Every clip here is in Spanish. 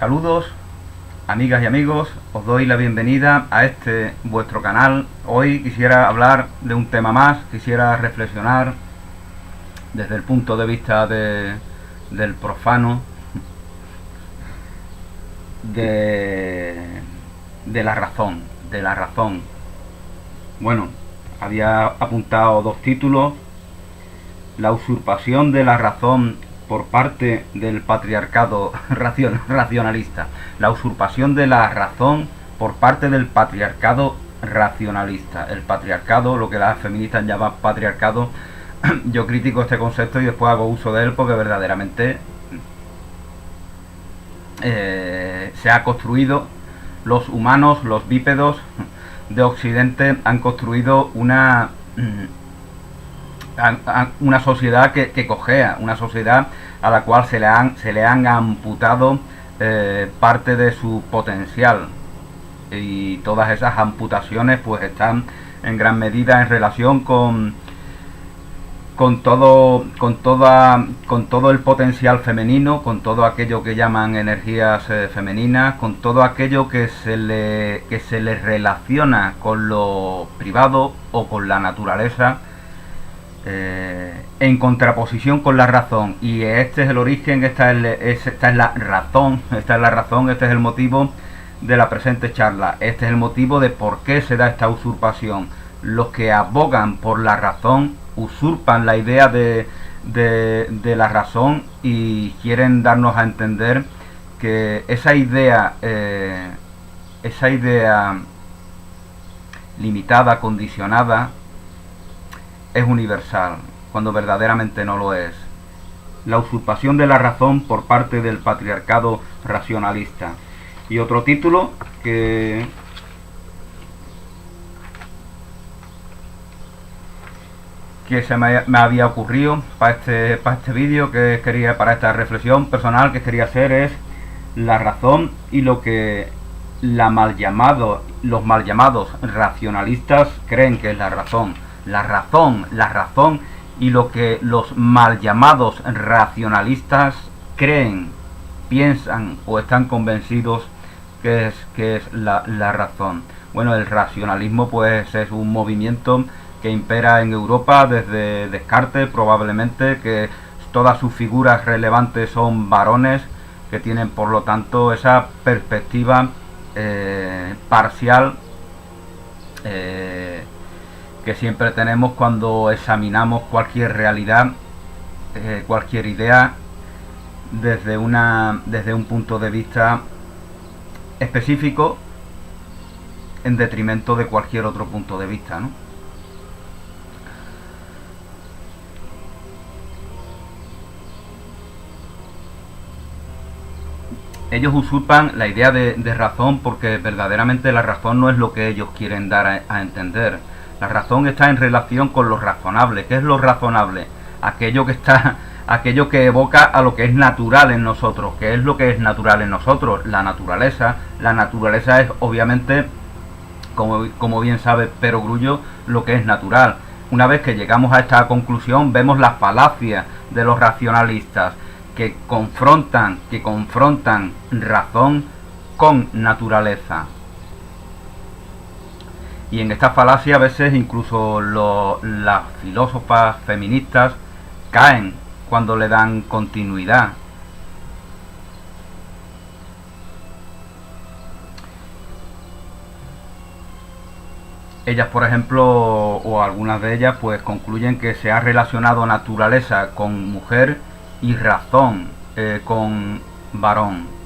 Saludos, amigas y amigos, os doy la bienvenida a este vuestro canal. Hoy quisiera hablar de un tema más, quisiera reflexionar desde el punto de vista del profano, de la razón. Bueno, había apuntado dos títulos: la usurpación de la razón por parte del patriarcado racionalista. La usurpación de la razón por parte del patriarcado racionalista. El patriarcado, lo que las feministas llaman patriarcado, yo critico este concepto y después hago uso de él porque verdaderamente se ha construido, los humanos, los bípedos de Occidente han construido una sociedad que cojea, una sociedad a la cual se le han amputado parte de su potencial, y todas esas amputaciones pues están en gran medida en relación con todo el potencial femenino, con todo aquello que llaman energías femeninas, con todo aquello que se le relaciona con lo privado o con la naturaleza, en contraposición con la razón. Y este es el origen, esta es la razón, este es el motivo de la presente charla, este es el motivo de por qué se da esta usurpación. Los que abogan por la razón usurpan la idea de la razón y quieren darnos a entender que esa idea limitada, condicionada, es universal, cuando verdaderamente no lo es. La usurpación de la razón por parte del patriarcado racionalista. Y otro título que se me había ocurrido para este vídeo, para esta reflexión personal que quería hacer, es la razón y lo que los mal llamados racionalistas creen que es la razón. La razón y lo que los mal llamados racionalistas creen, piensan o están convencidos que es la razón. Bueno, el racionalismo pues es un movimiento que impera en Europa desde Descartes, probablemente, que todas sus figuras relevantes son varones, que tienen por lo tanto esa perspectiva parcial que siempre tenemos cuando examinamos cualquier realidad, cualquier idea, desde un punto de vista específico, en detrimento de cualquier otro punto de vista, ¿no? Ellos usurpan la idea de razón porque verdaderamente la razón no es lo que ellos quieren dar a entender. La razón está en relación con lo razonable. ¿Qué es lo razonable? Aquello que evoca a lo que es natural en nosotros. ¿Qué es lo que es natural en nosotros? La naturaleza. La naturaleza es obviamente, como bien sabe Perogrullo, lo que es natural. Una vez que llegamos a esta conclusión, vemos las falacias de los racionalistas que confrontan razón con naturaleza. Y en esta falacia a veces incluso las filósofas feministas caen cuando le dan continuidad. Ellas, por ejemplo, o algunas de ellas, pues concluyen que se ha relacionado naturaleza con mujer y razón con varón.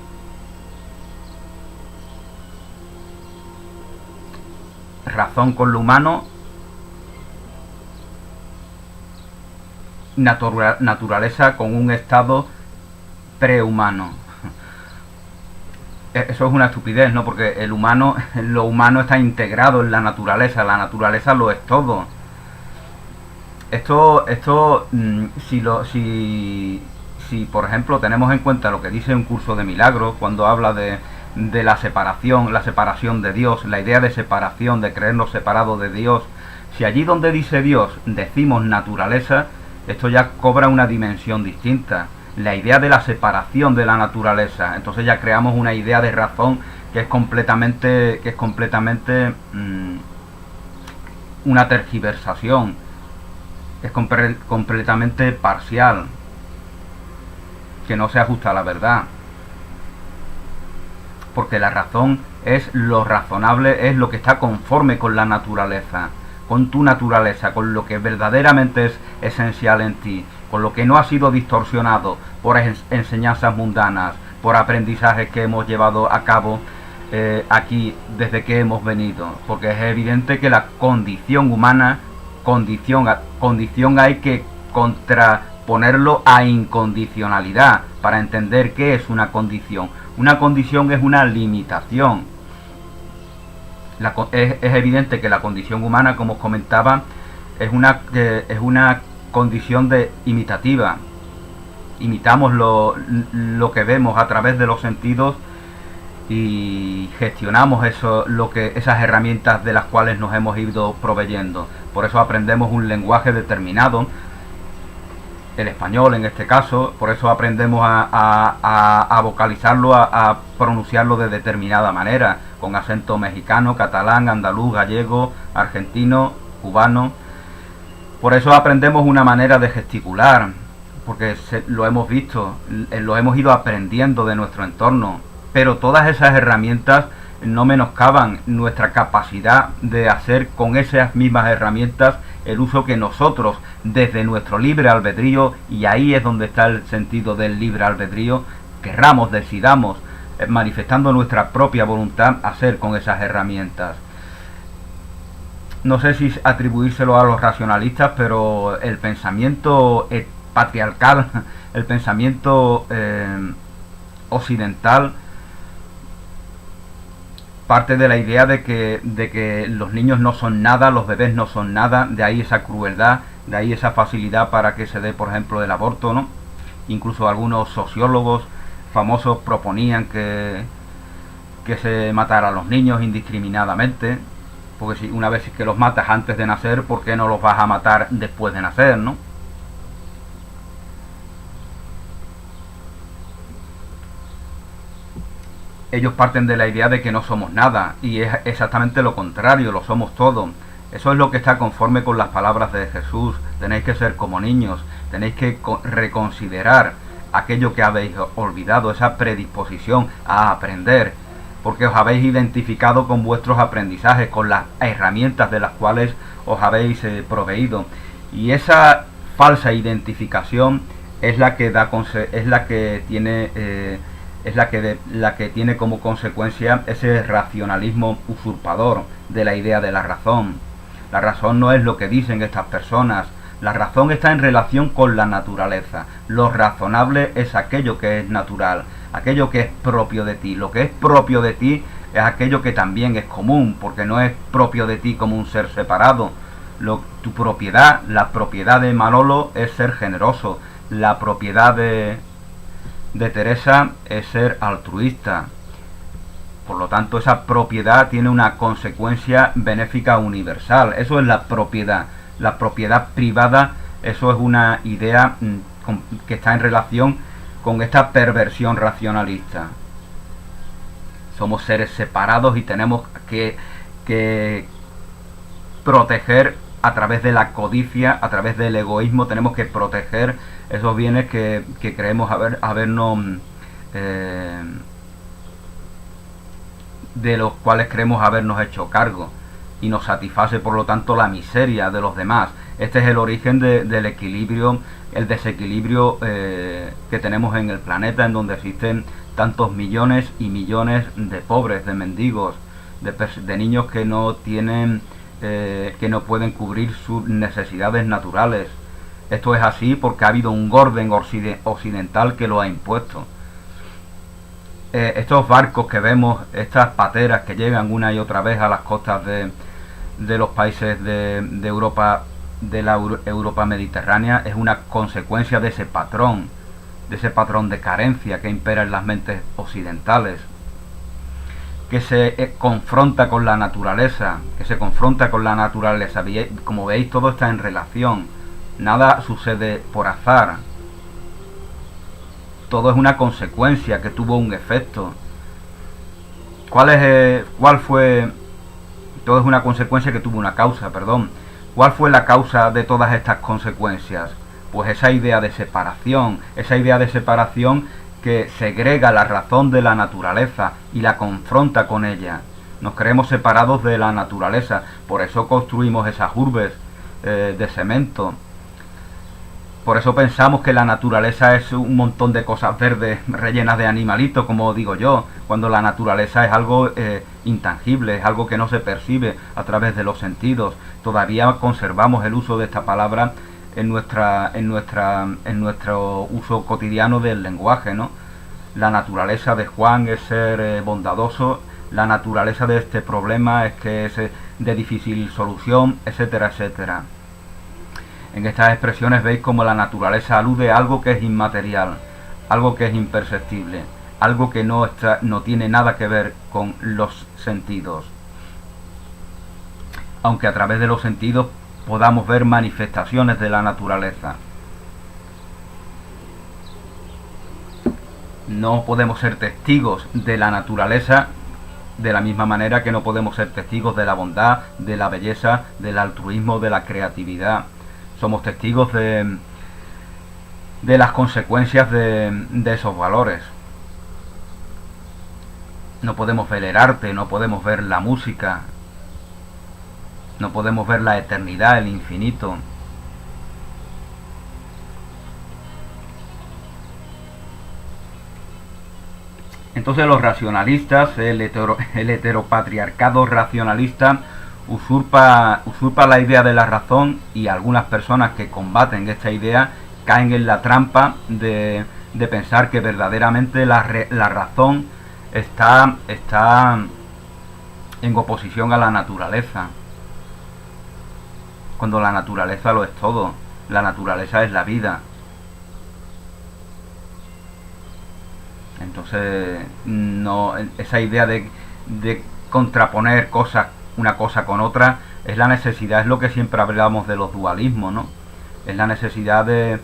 Razón con lo humano, naturaleza con un estado prehumano. Eso es una estupidez, ¿no? Porque lo humano está integrado en la naturaleza lo es todo. Esto si por ejemplo tenemos en cuenta lo que dice un curso de milagros cuando habla de la separación de Dios, la idea de separación, de creernos separados de Dios, si allí donde dice Dios decimos naturaleza, esto ya cobra una dimensión distinta. la idea de la separación de la naturaleza. Entonces ya creamos una idea de razón que es completamente una tergiversación, es completamente parcial, que no se ajusta a la verdad. Porque la razón es lo razonable, es lo que está conforme con la naturaleza, con tu naturaleza, con lo que verdaderamente es esencial en ti, con lo que no ha sido distorsionado por enseñanzas mundanas, por aprendizajes que hemos llevado a cabo aquí desde que hemos venido. Porque es evidente que la condición humana, condición hay que contraponerlo a incondicionalidad para entender qué es una condición. Una condición es una limitación. Es evidente que la condición humana, como os comentaba, es una condición imitativa. Imitamos lo que vemos a través de los sentidos y gestionamos esas herramientas de las cuales nos hemos ido proveyendo. Por eso aprendemos un lenguaje determinado, el español en este caso, por eso aprendemos a vocalizarlo, a pronunciarlo de determinada manera, con acento mexicano, catalán, andaluz, gallego, argentino, cubano. Por eso aprendemos una manera de gesticular, porque lo hemos visto, lo hemos ido aprendiendo de nuestro entorno. Pero todas esas herramientas no menoscaban nuestra capacidad de hacer con esas mismas herramientas el uso que nosotros, desde nuestro libre albedrío, y ahí es donde está el sentido del libre albedrío, querramos, decidamos, manifestando nuestra propia voluntad, hacer con esas herramientas. No sé si atribuírselo a los racionalistas, pero el pensamiento patriarcal, el pensamiento occidental, parte de la idea de que los niños no son nada, los bebés no son nada, de ahí esa crueldad, de ahí esa facilidad para que se dé, por ejemplo, el aborto, ¿no? Incluso algunos sociólogos famosos proponían que se matara a los niños indiscriminadamente, porque si una vez que los matas antes de nacer, ¿por qué no los vas a matar después de nacer, no? Ellos parten de la idea de que no somos nada, y es exactamente lo contrario, lo somos todo. Eso es lo que está conforme con las palabras de Jesús. Tenéis que ser como niños, tenéis que reconsiderar aquello que habéis olvidado, esa predisposición a aprender, porque os habéis identificado con vuestros aprendizajes, con las herramientas de las cuales os habéis proveído. Y esa falsa identificación es la que tiene como consecuencia ese racionalismo usurpador de la idea de la razón. La razón no es lo que dicen estas personas. La razón está en relación con la naturaleza. Lo razonable es aquello que es natural, aquello que es propio de ti. Lo que es propio de ti es aquello que también es común, porque no es propio de ti como un ser separado. Tu propiedad, la propiedad de Manolo es ser generoso. La propiedad de Teresa es ser altruista. Por lo tanto, esa propiedad tiene una consecuencia benéfica universal. Eso es la propiedad. La propiedad privada, eso es una idea que está en relación con esta perversión racionalista. Somos seres separados y tenemos que proteger a través de la codicia, a través del egoísmo, tenemos que proteger esos bienes que creemos de los cuales creemos habernos hecho cargo, y nos satisface por lo tanto la miseria de los demás. Este es el origen del equilibrio, el desequilibrio que tenemos en el planeta, en donde existen tantos millones y millones de pobres, de mendigos, de niños que no tienen, que no pueden cubrir sus necesidades naturales. Esto es así porque ha habido un orden occidental que lo ha impuesto. Estos barcos que vemos, estas pateras que llegan una y otra vez a las costas de los países de Europa, de la Europa mediterránea, es una consecuencia de ese patrón de carencia que impera en las mentes occidentales, que se confronta con la naturaleza, Como veis, todo está en relación, nada sucede por azar. todo es una consecuencia que tuvo un efecto. ¿Cuál fue? Todo es una consecuencia que tuvo una causa, perdón. ¿Cuál fue la causa de todas estas consecuencias? Pues esa idea de separación que segrega la razón de la naturaleza y la confronta con ella. Nos creemos separados de la naturaleza, por eso construimos esas urbes de cemento. Por eso pensamos que la naturaleza es un montón de cosas verdes rellenas de animalitos, como digo yo, cuando la naturaleza es algo intangible, es algo que no se percibe a través de los sentidos. Todavía conservamos el uso de esta palabra en nuestro uso cotidiano del lenguaje, ¿no? La naturaleza de Juan es ser bondadoso, la naturaleza de este problema es que es de difícil solución, etcétera, etcétera. En estas expresiones veis cómo la naturaleza alude a algo que es inmaterial, algo que es imperceptible, algo que no tiene nada que ver con los sentidos. Aunque a través de los sentidos podamos ver manifestaciones de la naturaleza. No podemos ser testigos de la naturaleza de la misma manera que no podemos ser testigos de la bondad, de la belleza, del altruismo, de la creatividad. Somos testigos de las consecuencias de esos valores. No podemos ver el arte, no podemos ver la música, no podemos ver la eternidad, el infinito. Entonces los racionalistas, el heteropatriarcado racionalista usurpa la idea de la razón, y algunas personas que combaten esta idea caen en la trampa de pensar que verdaderamente la razón está en oposición a la naturaleza, cuando la naturaleza lo es todo. La naturaleza es la vida. Entonces, no, esa idea de contraponer una cosa con otra, es la necesidad, es lo que siempre hablamos de los dualismos, ¿no? Es la necesidad de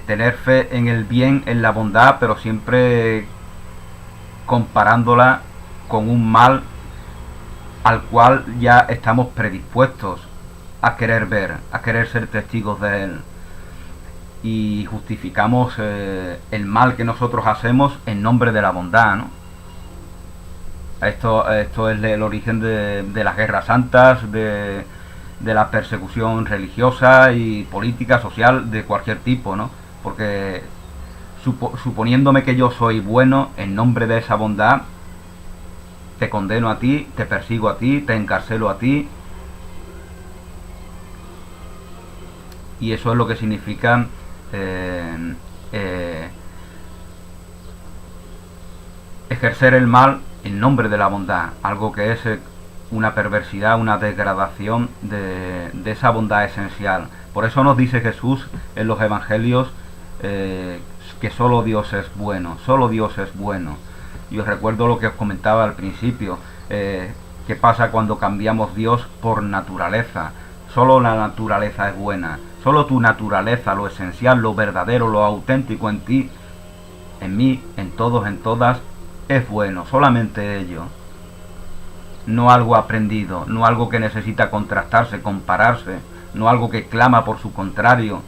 tener fe en el bien, en la bondad, pero siempre comparándola con un mal al cual ya estamos predispuestos a querer ver, a querer ser testigos de él. Y justificamos el mal que nosotros hacemos en nombre de la bondad, ¿no? Esto es el origen de las guerras santas, de la persecución religiosa y política, social, de cualquier tipo, ¿no? Porque suponiéndome que yo soy bueno, en nombre de esa bondad, te condeno a ti, te persigo a ti, te encarcelo a ti. Y eso es lo que significa ejercer el mal en nombre de la bondad, algo que es una perversidad, una degradación de esa bondad esencial. Por eso nos dice Jesús en los evangelios que solo Dios es bueno, solo Dios es bueno. Y os recuerdo lo que os comentaba al principio, qué pasa cuando cambiamos Dios por naturaleza. Solo la naturaleza es buena, solo tu naturaleza, lo esencial, lo verdadero, lo auténtico en ti, en mí, en todos, en todas, es bueno, solamente ello. No algo aprendido, no algo que necesita contrastarse, compararse, no algo que clama por su contrario.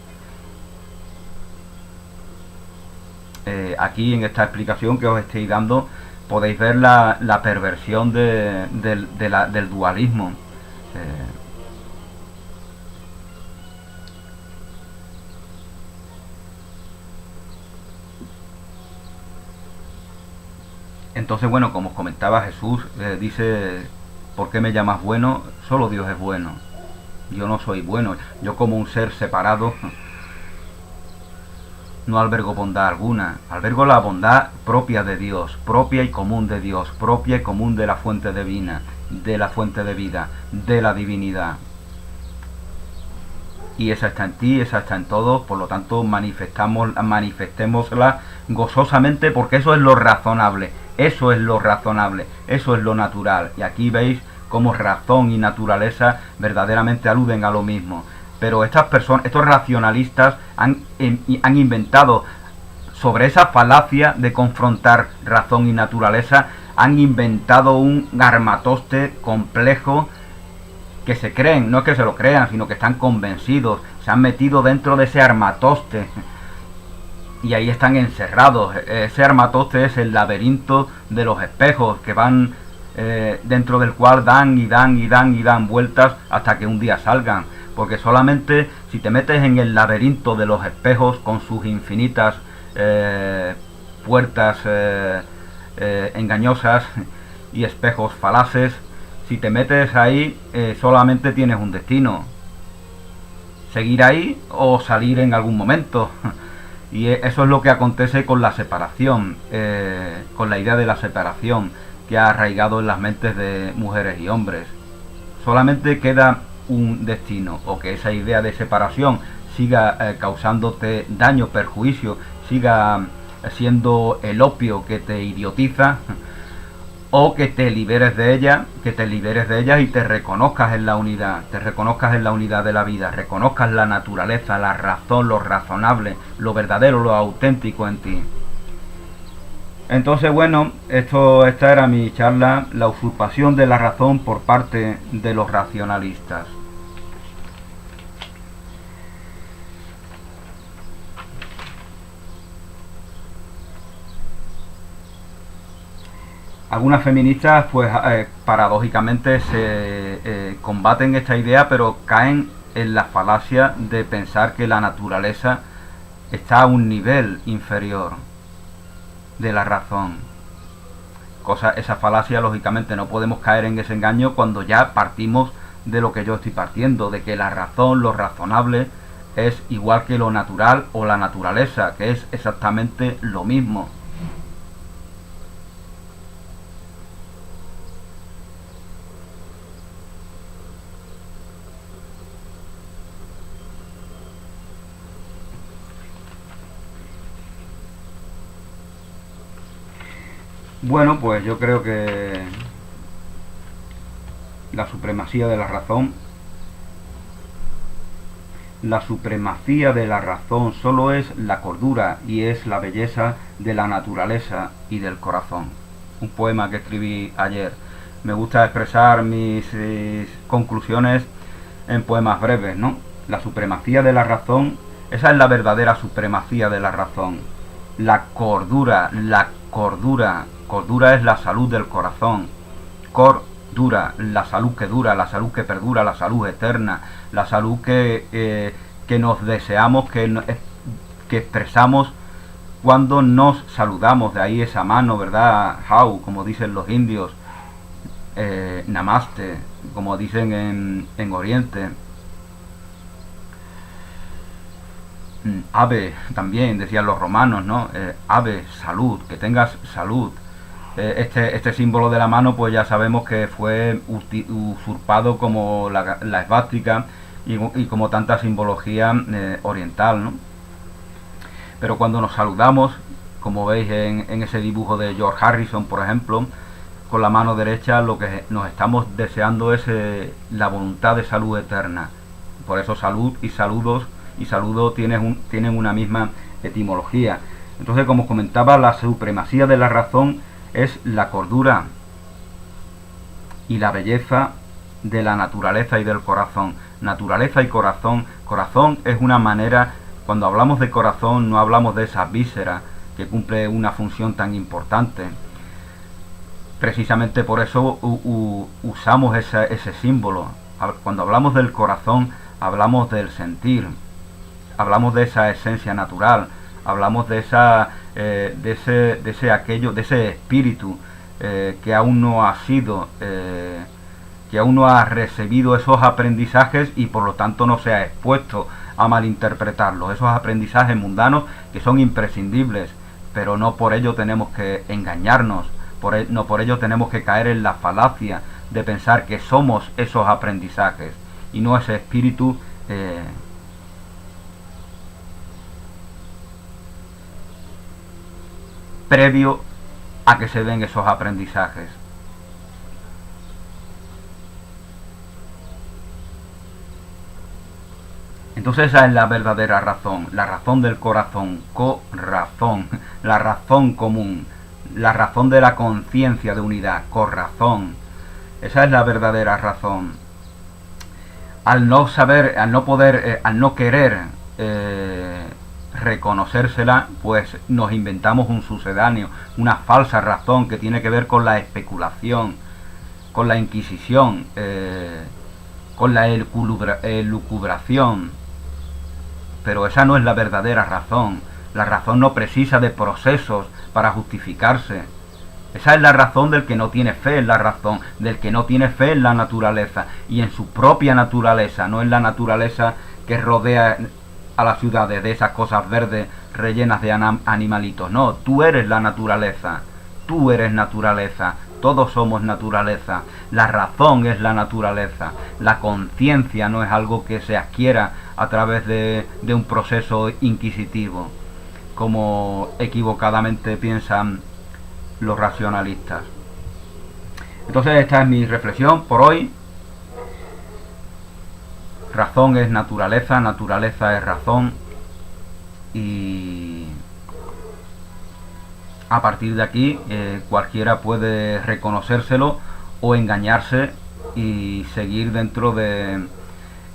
Aquí en esta explicación que os estoy dando podéis ver la perversión del dualismo. Entonces, bueno, como os comentaba, Jesús dice, ¿por qué me llamas bueno? Solo Dios es bueno. Yo no soy bueno. Yo, como un ser separado, no albergo bondad alguna. Albergo la bondad propia de Dios, propia y común de Dios, propia y común de la fuente divina, de la fuente de vida, de la divinidad. Y esa está en ti, esa está en todos, por lo tanto manifestémosla gozosamente, porque eso es lo razonable, eso es lo razonable, eso es lo natural. Y aquí veis cómo razón y naturaleza verdaderamente aluden a lo mismo. pero estas personas, estos racionalistas han inventado sobre esa falacia de confrontar razón y naturaleza, han inventado un armatoste complejo que se creen, no es que se lo crean, sino que están convencidos, se han metido dentro de ese armatoste y ahí están encerrados. Ese armatoste es el laberinto de los espejos que van dentro del cual dan y dan y dan y dan vueltas hasta que un día salgan, porque solamente si te metes en el laberinto de los espejos con sus infinitas puertas engañosas y espejos falaces, si te metes ahí solamente tienes un destino: seguir ahí o salir en algún momento. Y eso es lo que acontece con la separación, con la idea de la separación que ha arraigado en las mentes de mujeres y hombres. Solamente queda un destino: o que esa idea de separación siga causándote daño, perjuicio, siga siendo el opio que te idiotiza, o que te liberes de ella, y te reconozcas en la unidad, de la vida, reconozcas la naturaleza, la razón, lo razonable, lo verdadero, lo auténtico en ti. Entonces, bueno, esta era mi charla: la usurpación de la razón por parte de los racionalistas. Algunas feministas, pues paradójicamente, se combaten esta idea, pero caen en la falacia de pensar que la naturaleza está a un nivel inferior de la razón. Esa falacia, lógicamente, no podemos caer en ese engaño cuando ya partimos de lo que yo estoy partiendo, de que la razón, lo razonable, es igual que lo natural o la naturaleza, que es exactamente lo mismo. Bueno, pues yo creo que la supremacía de la razón solo es la cordura y es la belleza de la naturaleza y del corazón. Un poema que escribí ayer. Me gusta expresar mis conclusiones en poemas breves, ¿no? La supremacía de la razón, esa es la verdadera supremacía de la razón. La cordura es la salud del corazón. Cordura, la salud que dura, la salud que perdura, la salud eterna, la salud que nos deseamos, que expresamos cuando nos saludamos. De ahí esa mano, ¿verdad? How, como dicen los indios. Namaste, como dicen en Oriente. Ave, también decían los romanos, ¿no? Ave, salud, que tengas salud. Este símbolo de la mano, pues ya sabemos que fue usurpado como la esvástica y como tanta simbología oriental, ¿no? Pero cuando nos saludamos, como veis en ese dibujo de George Harrison, por ejemplo, con la mano derecha, lo que nos estamos deseando es la voluntad de salud eterna. Por eso salud y saludos y saludo tienen una misma etimología. Entonces, como comentaba, la supremacía de la razón es la cordura y la belleza de la naturaleza y del corazón. Naturaleza y corazón. Corazón es una manera, cuando hablamos de corazón no hablamos de esa víscera que cumple una función tan importante. Precisamente por eso usamos ese símbolo. Cuando hablamos del corazón hablamos del sentir, hablamos de esa esencia natural, hablamos de ese espíritu que aún no ha sido, que aún no ha recibido esos aprendizajes y por lo tanto no se ha expuesto a malinterpretarlos. Esos aprendizajes mundanos que son imprescindibles, pero no por ello tenemos que engañarnos, no por ello tenemos que caer en la falacia de pensar que somos esos aprendizajes y no ese espíritu previo a que se den esos aprendizajes. Entonces esa es la verdadera razón, la razón del corazón, corazón, la razón común, la razón de la conciencia de unidad, corazón. Esa es la verdadera razón. Al no saber, al no poder, al no querer reconocérsela, pues nos inventamos un sucedáneo, una falsa razón que tiene que ver con la especulación, con la inquisición, con la elucubración. Pero esa no es la verdadera razón. La razón no precisa de procesos para justificarse. Esa es la razón del que no tiene fe en la razón, del que no tiene fe en la naturaleza y en su propia naturaleza, no en la naturaleza que rodea a las ciudades, de esas cosas verdes rellenas de animalitos. No, tú eres la naturaleza, tú eres naturaleza, todos somos naturaleza. La razón es la naturaleza, la conciencia no es algo que se adquiera a través de un proceso inquisitivo, como equivocadamente piensan los racionalistas. Entonces esta es mi reflexión por hoy. Razón es naturaleza, naturaleza es razón, y a partir de aquí cualquiera puede reconocérselo o engañarse y seguir dentro de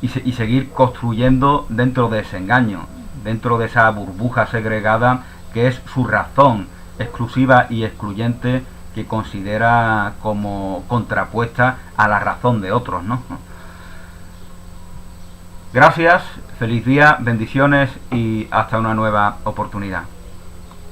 y seguir construyendo dentro de ese engaño, dentro de esa burbuja segregada que es su razón exclusiva y excluyente, que considera como contrapuesta a la razón de otros, ¿no? Gracias, feliz día, bendiciones y hasta una nueva oportunidad.